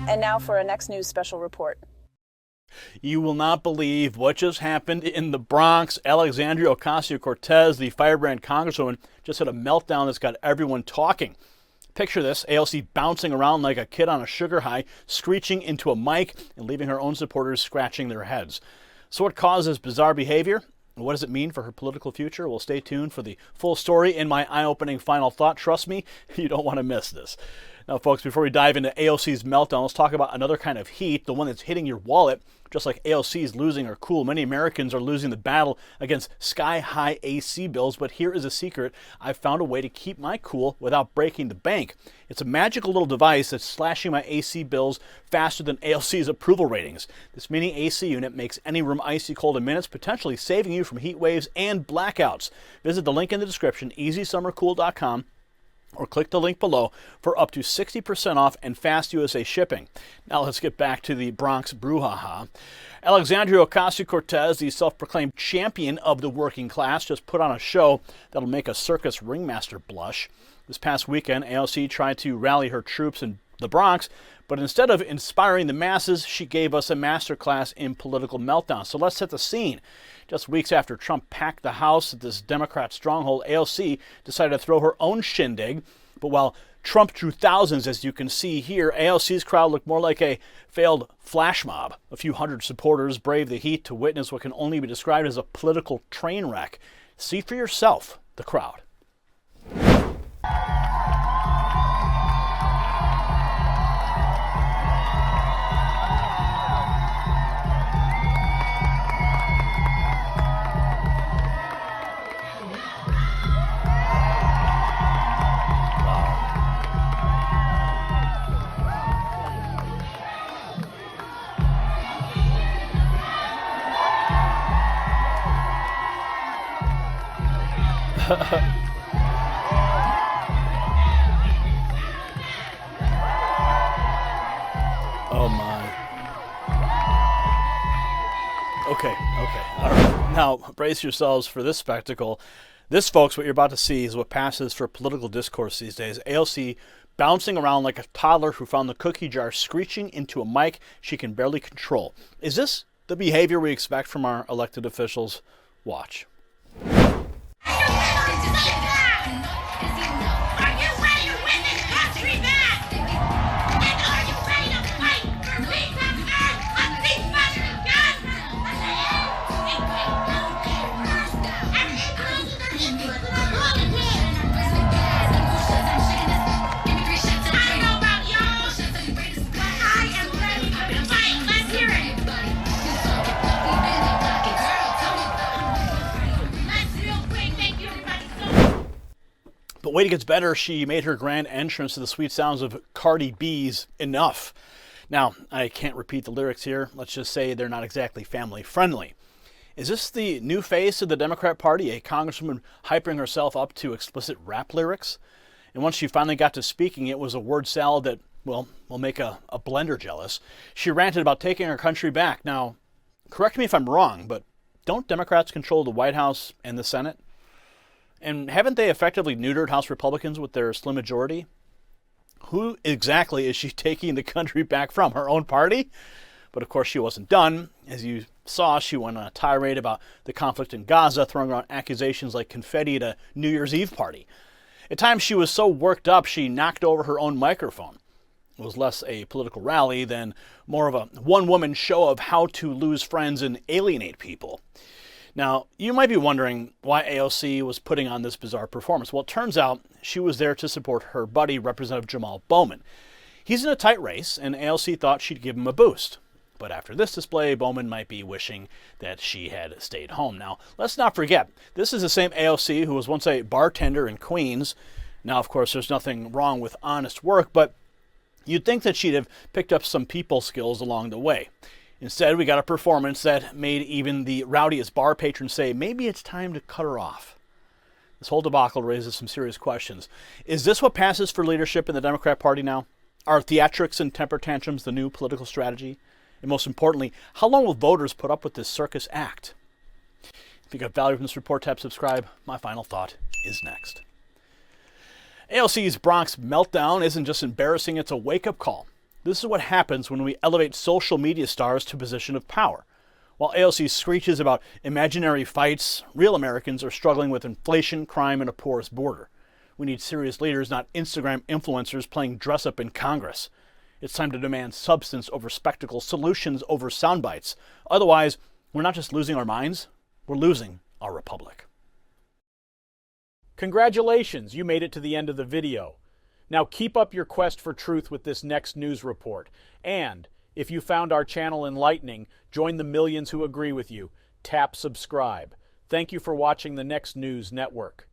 And now for our next news special report. You will not believe what just happened in the Bronx. Alexandria Ocasio-Cortez, the firebrand congresswoman, just had a meltdown that's got everyone talking. Picture this, AOC bouncing around like a kid on a sugar high, screeching into a mic and leaving her own supporters scratching their heads. So what causes bizarre behavior? And what does it mean for her political future? Well, stay tuned for the full story in my eye-opening final thought. Trust me, you don't want to miss this. Now, folks, before we dive into AOC's meltdown, let's talk about another kind of heat, the one that's hitting your wallet. Just like AOC's losing her cool, many Americans are losing the battle against sky-high AC bills. But here is a secret. I've found a way to keep my cool without breaking the bank. It's a magical little device that's slashing my AC bills faster than AOC's approval ratings. This mini AC unit makes any room icy cold in minutes, potentially saving you from heat waves and blackouts. Visit the link in the description, easysummercool.com. or click the link below for up to 60% off and fast USA shipping. Now let's get back to the Bronx brouhaha. Alexandria Ocasio-Cortez, the self-proclaimed champion of the working class, just put on a show that'll make a circus ringmaster blush. This past weekend, AOC tried to rally her troops in the Bronx, but instead of inspiring the masses, she gave us a masterclass in political meltdown. So let's set the scene. Just weeks after Trump packed the House at this Democrat stronghold, AOC decided to throw her own shindig. But while Trump drew thousands, as you can see here, AOC's crowd looked more like a failed flash mob. A few hundred supporters braved the heat to witness what can only be described as a political train wreck. See for yourself the crowd. Oh my. Okay. All right. Now, brace yourselves for this spectacle. This, folks, what you're about to see is what passes for political discourse these days. AOC bouncing around like a toddler who found the cookie jar, screeching into a mic she can barely control. Is this the behavior we expect from our elected officials? Watch. But wait, it gets better. She made her grand entrance to the sweet sounds of Cardi B's Enough. Now, I can't repeat the lyrics here. Let's just say they're not exactly family friendly. Is this the new face of the Democrat Party, a congresswoman hyping herself up to explicit rap lyrics? And once she finally got to speaking, it was a word salad that, well, will make a blender jealous. She ranted about taking our country back. Now, correct me if I'm wrong, but don't Democrats control the White House and the Senate? And haven't they effectively neutered House Republicans with their slim majority? Who exactly is she taking the country back from? Her own party? But of course she wasn't done. As you saw, she went on a tirade about the conflict in Gaza, throwing around accusations like confetti at a New Year's Eve party. At times she was so worked up she knocked over her own microphone. It was less a political rally than more of a one-woman show of how to lose friends and alienate people. Now, you might be wondering why AOC was putting on this bizarre performance. Well, it turns out she was there to support her buddy, Representative Jamal Bowman. He's in a tight race, and AOC thought she'd give him a boost. But after this display, Bowman might be wishing that she had stayed home. Now, let's not forget, this is the same AOC who was once a bartender in Queens. Now, of course, there's nothing wrong with honest work, but you'd think that she'd have picked up some people skills along the way. Instead, we got a performance that made even the rowdiest bar patrons say, maybe it's time to cut her off. This whole debacle raises some serious questions. Is this what passes for leadership in the Democrat Party now? Are theatrics and temper tantrums the new political strategy? And most importantly, how long will voters put up with this circus act? If you got value from this report, tap subscribe. My final thought is next. AOC's Bronx meltdown isn't just embarrassing, it's a wake-up call. This is what happens when we elevate social media stars to a position of power. While AOC screeches about imaginary fights, real Americans are struggling with inflation, crime, and a porous border. We need serious leaders, not Instagram influencers playing dress-up in Congress. It's time to demand substance over spectacle, solutions over sound bites. Otherwise, we're not just losing our minds, we're losing our republic. Congratulations, you made it to the end of the video. Now keep up your quest for truth with this next news report. And if you found our channel enlightening, join the millions who agree with you. Tap subscribe. Thank you for watching the Next News Network.